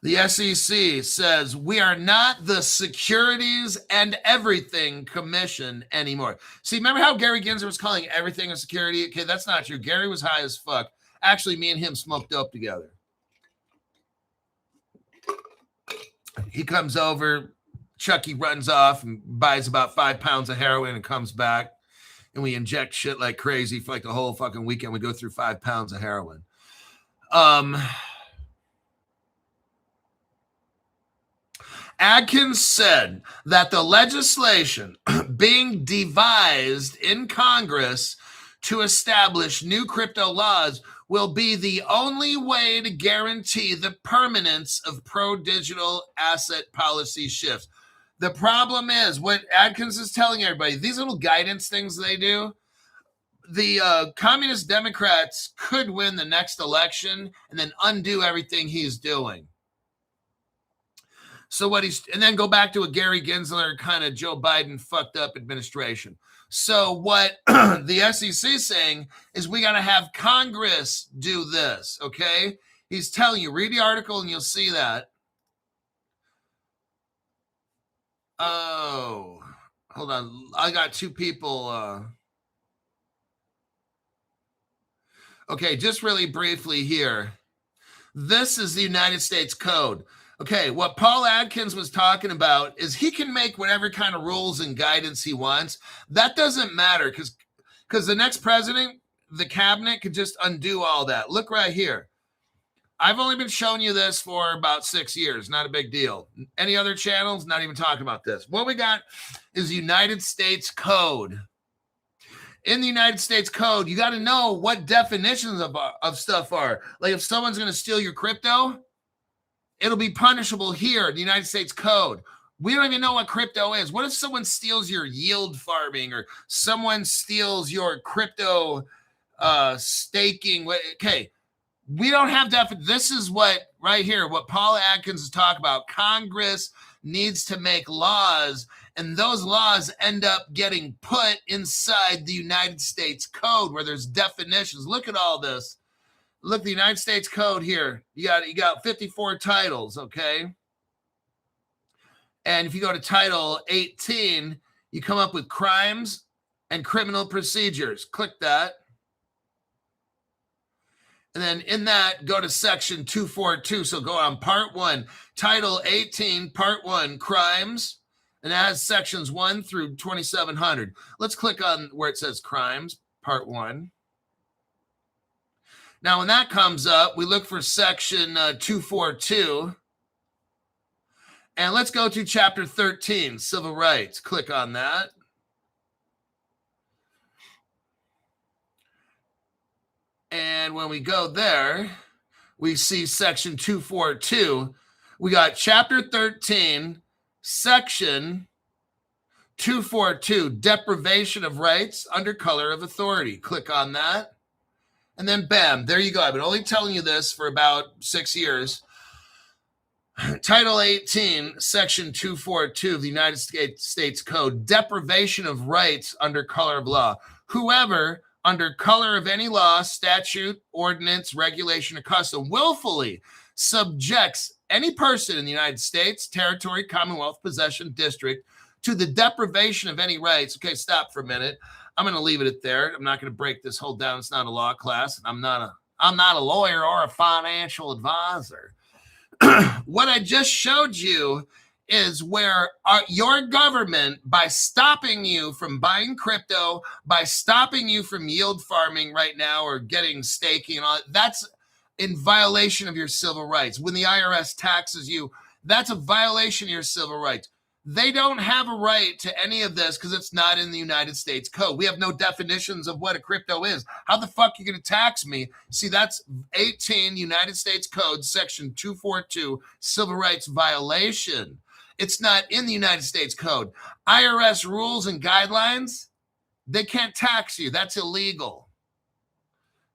The SEC says we are not the Securities and Everything Commission anymore. See, remember how Gary Gensler was calling everything a security? Okay, that's not true. Gary was high as fuck. Actually, me and him smoked dope together. He comes over, Chucky runs off and buys about 5 pounds of heroin and comes back. And we inject shit like crazy for like the whole fucking weekend. We go through 5 pounds of heroin. Adkins said that the legislation being devised in Congress to establish new crypto laws will be the only way to guarantee the permanence of pro-digital asset policy shifts. The problem is what Adkins is telling everybody, these little guidance things they do, the communist Democrats could win the next election and then undo everything he's doing. So and then go back to a Gary Gensler kind of Joe Biden fucked up administration. So what the SEC is saying is we got to have Congress do this, okay? He's telling you, read the article and you'll see that. Oh, hold on. I got two people. Okay, just really briefly here. This is the United States Code. Okay, what Paul Adkins was talking about is he can make whatever kind of rules and guidance he wants. That doesn't matter because the next president, the cabinet, could just undo all that. Look right here. I've only been showing you this for about 6 years. Not a big deal. Any other channels? Not even talking about this. What we got is United States Code. In the United States Code, you got to know what definitions of stuff are. Like if someone's going to steal your crypto, it'll be punishable here in the United States Code. We don't even know what crypto is. What if someone steals your yield farming or someone steals your crypto staking? Okay, we don't have this is what right here, what Paul Adkins is talking about. Congress needs to make laws, and those laws end up getting put inside the United States Code where there's definitions. Look at all this. Look, the United States Code here. You got 54 titles, okay? And if you go to Title 18, you come up with crimes and criminal procedures. Click that. And then in that, go to Section 242. So go on Part 1, Title 18, Part 1, crimes. And it has sections 1 through 2700. Let's click on where it says crimes, Part 1. Now, when that comes up, we look for section 242. And let's go to chapter 13, civil rights. Click on that. And when we go there, we see section 242. We got chapter 13, section 242, deprivation of rights under color of authority. Click on that. And then bam, there you go. I've been only telling you this for about 6 years. Title 18, Section 242 of the United States Code, deprivation of rights under color of law. Whoever, under color of any law, statute, ordinance, regulation, or custom, willfully subjects any person in the United States, territory, commonwealth, possession, district, to the deprivation of any rights. Okay, stop for a minute. I'm going to leave it at there. I'm not going to break this whole down. It's not a law class. I'm not a lawyer or a financial advisor. What I just showed you is where your government, by stopping you from buying crypto, by stopping you from yield farming right now or getting staking, and all, that's in violation of your civil rights. When the IRS taxes you, that's a violation of your civil rights. They don't have a right to any of this because it's not in the United States Code. We have no definitions of what a crypto is. How the fuck are you going to tax me? See, that's 18 United States Code, Section 242, civil rights violation. It's not in the United States Code. IRS rules and guidelines, they can't tax you. That's illegal.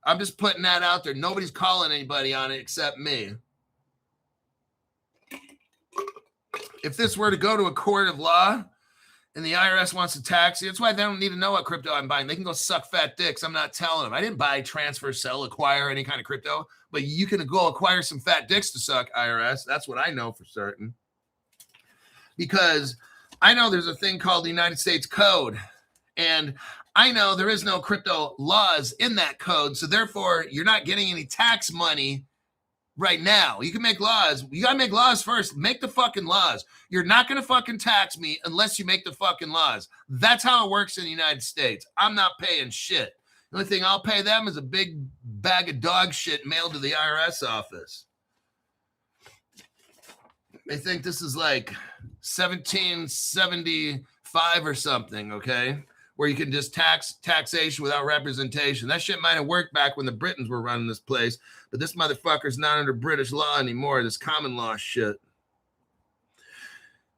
I'm just putting that out there. Nobody's calling anybody on it except me. If this were to go to a court of law and the IRS wants to tax you, that's why they don't need to know what crypto I'm buying. They can go suck fat dicks. I'm not telling them. I didn't buy, transfer, sell, acquire any kind of crypto, but you can go acquire some fat dicks to suck, IRS. That's what I know for certain. Because I know there's a thing called the United States Code, and I know there is no crypto laws in that code, so therefore you're not getting any tax money right now. You can make laws. You got to make laws first. Make the fucking laws. You're not going to fucking tax me unless you make the fucking laws. That's how it works in the United States. I'm not paying shit. The only thing I'll pay them is a big bag of dog shit mailed to the IRS office. They think this is like 1775 or something, okay? where you can just taxation without representation. That shit might have worked back when the Britons were running this place, but this motherfucker's not under British law anymore. This common law shit.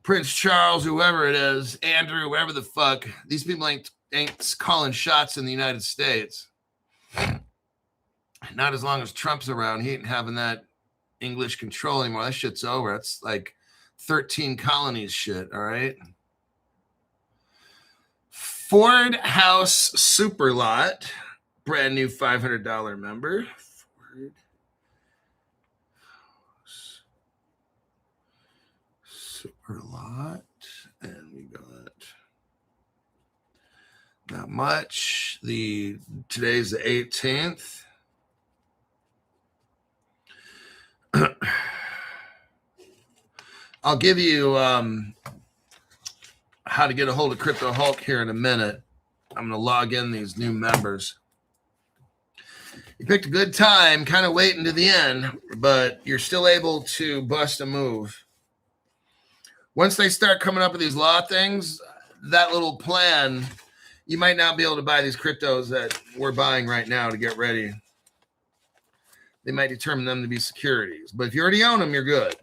Prince Charles, whoever it is, Andrew, whoever the fuck, these people ain't calling shots in the United States. Not as long as Trump's around. He ain't having that English control anymore. That shit's over. That's like 13 colonies shit, all right? Ford House Super Lot, brand new $500 member. Ford Super Lot, and we got not much. Today's the 18th. I'll give you how to get a hold of Crypto Hulk here in a minute. I'm going to log in these new members. You picked a good time, kind of waiting to the end, but you're still able to bust a move. Once they start coming up with these law things, that little plan, you might not be able to buy these cryptos that we're buying right now to get ready. They might determine them to be securities. But if you already own them, you're good.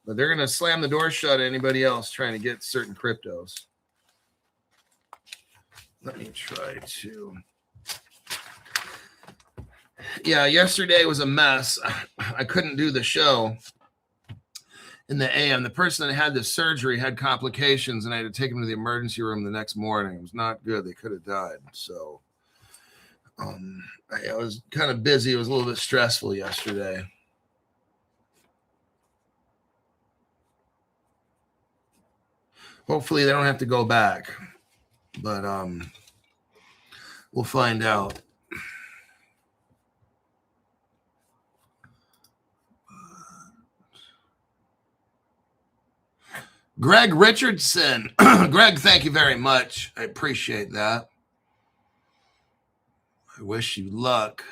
But they're going to slam the door shut at anybody else trying to get certain cryptos. Let me try to. Yeah, yesterday was a mess. I couldn't do the show in the AM. The person that had the surgery had complications, and I had to take him to the emergency room the next morning. It was not good. They could have died. So I was kind of busy. It was a little bit stressful yesterday. Hopefully they don't have to go back, but we'll find out. Greg Richardson. Greg, thank you very much. I appreciate that. I wish you luck.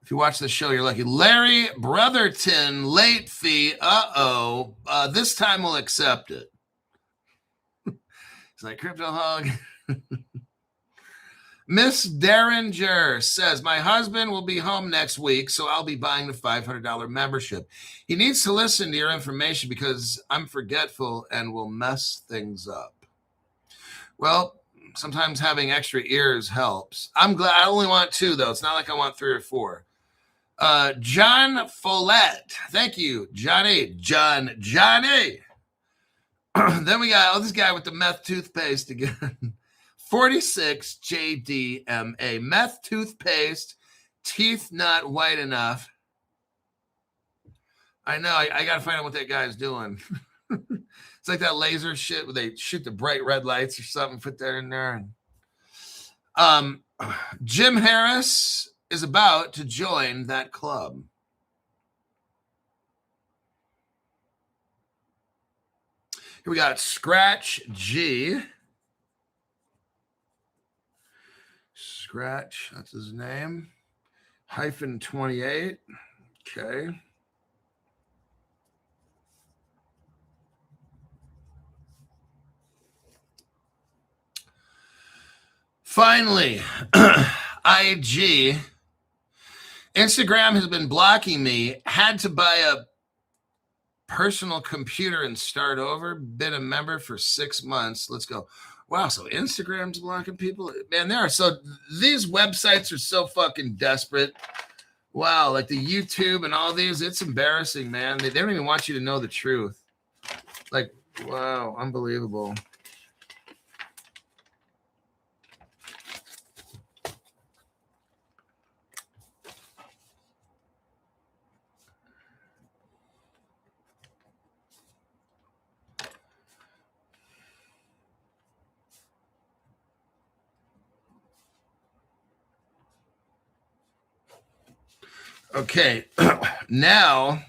If you watch the show, you're lucky. Larry Brotherton, late fee. This time we'll accept it. It's like Crypto Hog. Miss Derringer says, my husband will be home next week, so I'll be buying the $500 membership. He needs to listen to your information because I'm forgetful and will mess things up. Well, sometimes having extra ears helps. I'm glad. I only want 2, though. It's not like I want 3 or 4. John Follett. Thank you, Johnny. Johnny. Then we got this guy with the meth toothpaste again. 46 JDMA. Meth toothpaste. Teeth not white enough. I know. I got to find out what that guy's doing. It's like that laser shit where they shoot the bright red lights or something, put that in there. Jim Harris is about to join that club. Here we got Scratch G. Scratch, that's his name. -28. Okay. Finally, IG. Instagram has been blocking me. Had to buy a personal computer and start over. Been a member for 6 months. Let's go. Wow, so Instagram's blocking people? Man, these websites are so fucking desperate. Wow, like the YouTube and all these, it's embarrassing, man. They don't even want you to know the truth. Like, wow, unbelievable. Okay, now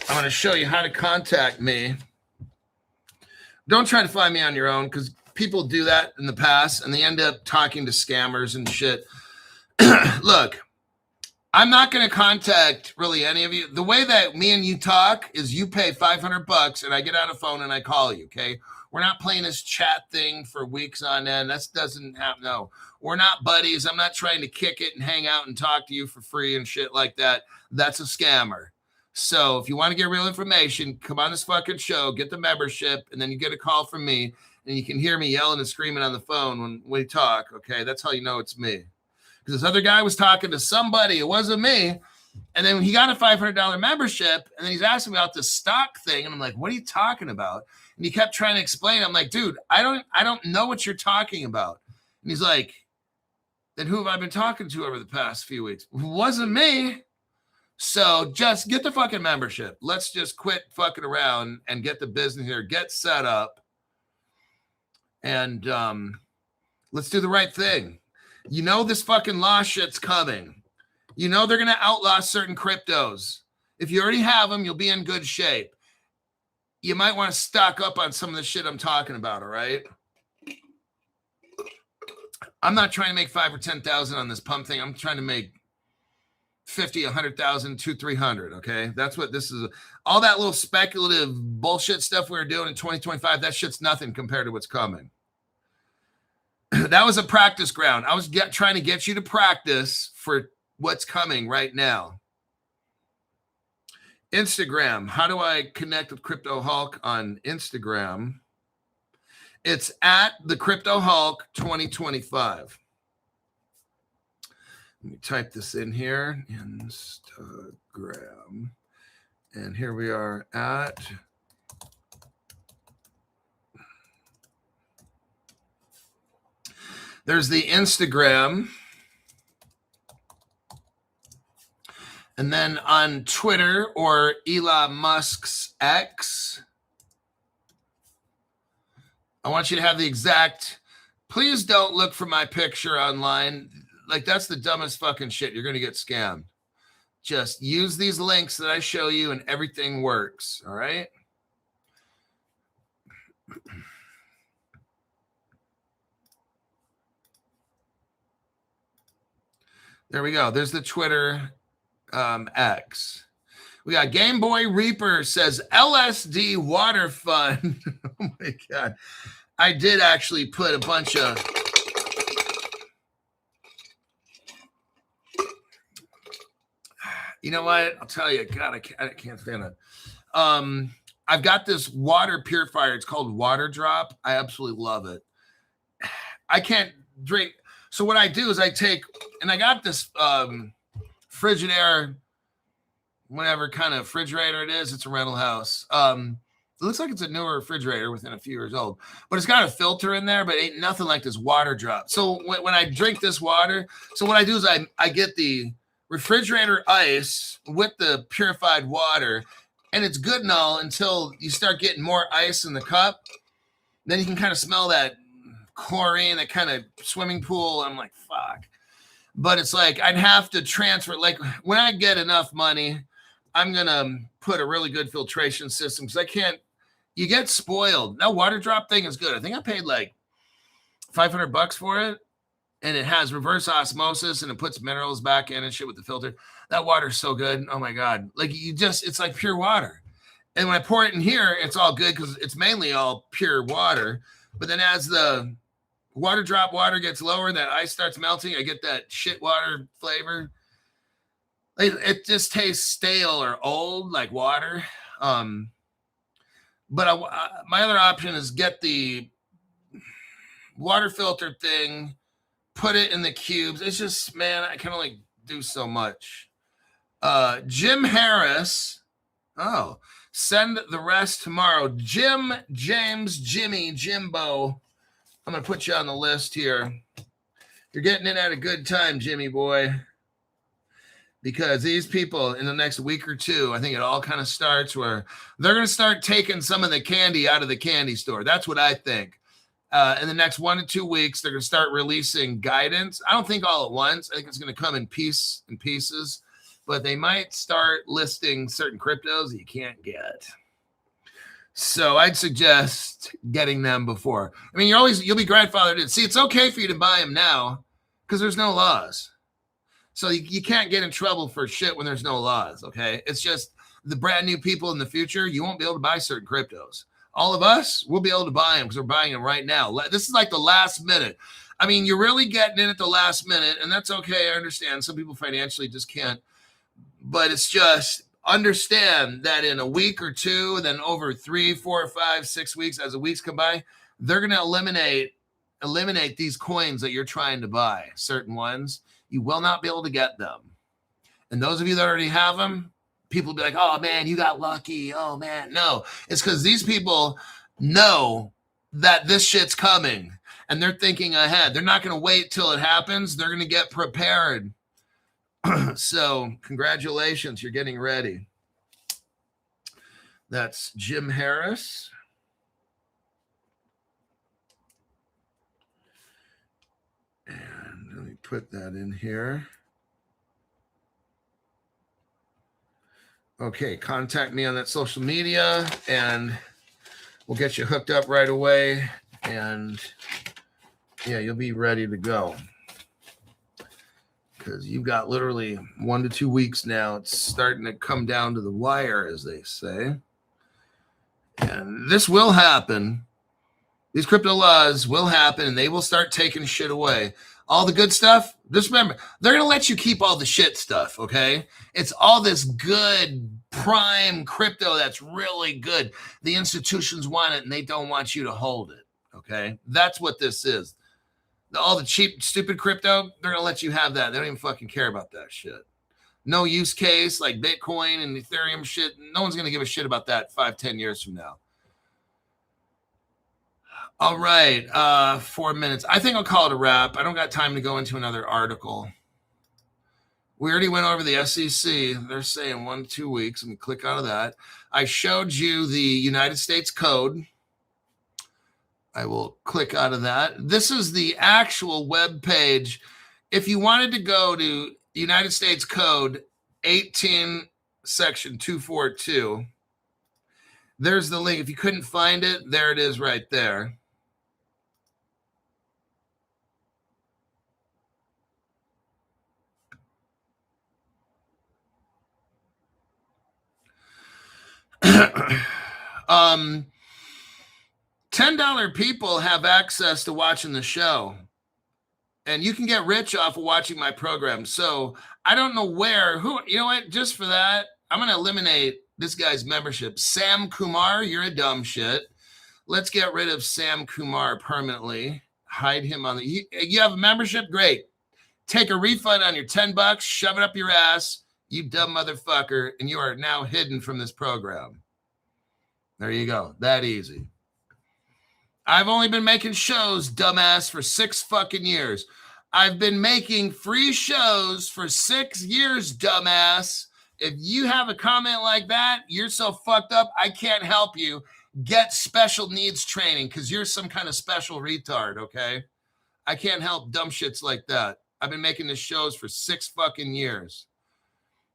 I'm going to show you how to contact me. Don't try to find me on your own because people do that in the past and they end up talking to scammers and shit. Look, I'm not going to contact really any of you. The way that me and you talk is you pay $500 and I get on a phone and I call you, okay? We're not playing this chat thing for weeks on end. That doesn't happen. No, we're not buddies. I'm not trying to kick it and hang out and talk to you for free and shit like that. That's a scammer. So if you want to get real information, come on this fucking show, get the membership, and then you get a call from me, and you can hear me yelling and screaming on the phone when we talk, okay? That's how you know it's me. Because this other guy was talking to somebody. It wasn't me. And then he got a $500 membership, and then he's asking me about this stock thing, and I'm like, what are you talking about? And he kept trying to explain. I'm like, dude, I don't know what you're talking about. And he's like, then who have I been talking to over the past few weeks? It wasn't me. So just get the fucking membership. Let's just quit fucking around and get the business here, get set up, and let's do the right thing. You know this fucking law shit's coming. You know they're going to outlaw certain cryptos. If you already have them, you'll be in good shape. You might want to stock up on some of the shit I'm talking about, all right? I'm not trying to make 5 or 10,000 on this pump thing. I'm trying to make 50, 100,000, 200, 300, okay? That's what this is. All that little speculative bullshit stuff we were doing in 2025, that shit's nothing compared to what's coming. That was a practice ground. I was trying to get you to practice for what's coming right now. Instagram. How do I connect with Crypto Hulk on Instagram? It's at the Crypto Hulk 2025. Let me type this in here. Instagram. And here we are at there's the Instagram. And then on Twitter or Elon Musk's X, I want you to have the exact, please don't look for my picture online. Like, that's the dumbest fucking shit. You're going to get scammed. Just use these links that I show you and everything works. All right. There we go. There's the Twitter X. We got Game Boy Reaper says LSD water fund. Oh my God. I did actually put a bunch of you know what? I'll tell you, God, I can't stand it. I've got this water purifier. It's called Water Drop. I absolutely love it. I can't drink. So what I do is I take, and I got this Frigidaire, whatever kind of refrigerator it is. It's a rental house. It looks like it's a newer refrigerator within a few years old, but it's got a filter in there, but ain't nothing like this Water Drop. So when I drink this water, so what I do is I get the refrigerator ice with the purified water, and it's good and all until you start getting more ice in the cup. Then you can kind of smell that chlorine, that kind of swimming pool. I'm like, fuck. But it's like I'd have to transfer. Like when I get enough money, I'm going to put a really good filtration system because I can't. You get spoiled. That Water Drop thing is good. I think I paid like $500 for it. And it has reverse osmosis and it puts minerals back in and shit with the filter. That water's so good. Oh my God. Like it's like pure water. And when I pour it in here, it's all good because it's mainly all pure water. But then as the Water Drop water gets lower and that ice starts melting, I get that shit water flavor. It just tastes stale or old like water. But my other option is get the water filter thing, put it in the cubes. It's just, man, I can only do so much. Jim Harris. Oh, send the rest tomorrow. Jim, James, Jimmy, Jimbo. I'm going to put you on the list here. You're getting in at a good time, Jimmy boy. Because these people in the next week or two, I think it all kind of starts where they're going to start taking some of the candy out of the candy store. That's what I think. In the next 1 to 2 weeks, they're going to start releasing guidance. I don't think all at once. I think it's going to come in pieces, but they might start listing certain cryptos that you can't get. So I'd suggest getting them before. I mean, you'll be grandfathered in. See, it's okay for you to buy them now because there's no laws. So you can't get in trouble for shit when there's no laws, okay? It's just the brand new people in the future, you won't be able to buy certain cryptos. All of us, we'll be able to buy them because we're buying them right now. This is like the last minute. I mean, you're really getting in at the last minute, and that's okay. I understand. Some people financially just can't. But it's just understand that in a week or two, then over 3, 4, 5, 6 weeks, as the weeks come by, they're going to eliminate these coins that you're trying to buy, certain ones. You will not be able to get them. And those of you that already have them, people will be like, oh, man, you got lucky. Oh, man. No, it's because these people know that this shit's coming, and they're thinking ahead. They're not going to wait till it happens. They're going to get prepared. So congratulations, you're getting ready. That's Jim Harris. And let me put that in here. Okay, contact me on that social media and we'll get you hooked up right away. And yeah, you'll be ready to go. Because you've got literally 1 to 2 weeks now. It's starting to come down to the wire, as they say. And this will happen. These crypto laws will happen, and they will start taking shit away. All the good stuff, just remember, they're going to let you keep all the shit stuff, okay? It's all this good prime crypto that's really good. The institutions want it, and they don't want you to hold it, okay? That's what this is. All the cheap, stupid crypto, they're going to let you have that. They don't even fucking care about that shit. No use case like Bitcoin and Ethereum shit. No one's going to give a shit about that 5, 10 years from now. All right, 4 minutes. I think I'll call it a wrap. I don't got time to go into another article. We already went over the SEC. They're saying 1 to 2 weeks. Let me click out of that. I showed you the United States code. I will click out of that. This is the actual web page. If you wanted to go to United States Code 18 section 242, there's the link. If you couldn't find it, there it is right there. $10 people have access to watching the show, and you can get rich off of watching my program. So I don't know you know what, just for that, I'm going to eliminate this guy's membership. Sam Kumar, you're a dumb shit. Let's get rid of Sam Kumar permanently. Hide him on the, you have a membership? Great. Take a refund on your $10, shove it up your ass, you dumb motherfucker, and you are now hidden from this program. There you go. That easy. I've only been making shows, dumbass, for 6 fucking years. I've been making free shows for 6 years, dumbass. If you have a comment like that, you're so fucked up, I can't help you. Get special needs training because you're some kind of special retard, okay? I can't help dumb shits like that. I've been making these shows for 6 fucking years.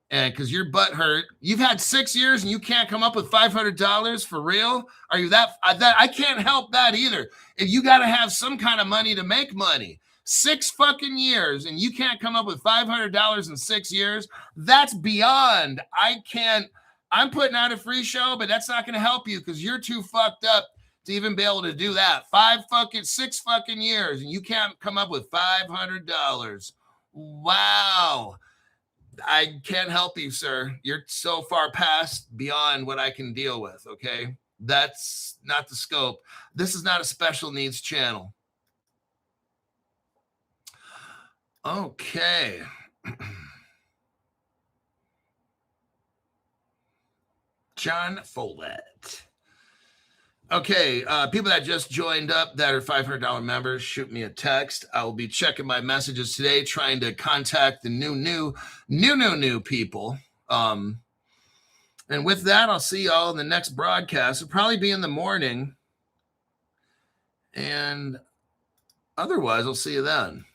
And because your butt hurt, you've had 6 years and you can't come up with $500 for real? Are you that I can't help that either. If you got to have some kind of money to make money, 6 fucking years and you can't come up with $500 in 6 years, that's beyond. I'm putting out a free show, but that's not going to help you because you're too fucked up to even be able to do that. 6 fucking years and you can't come up with $500. Wow. I can't help you, sir. You're so far past beyond what I can deal with, okay? That's not the scope. This is not a special needs channel. Okay. John Follett. Okay, people that just joined up that are $500 members, shoot me a text. I will be checking my messages today, trying to contact the new people. And with that, I'll see y'all in the next broadcast. It'll probably be in the morning. And otherwise, I'll see you then.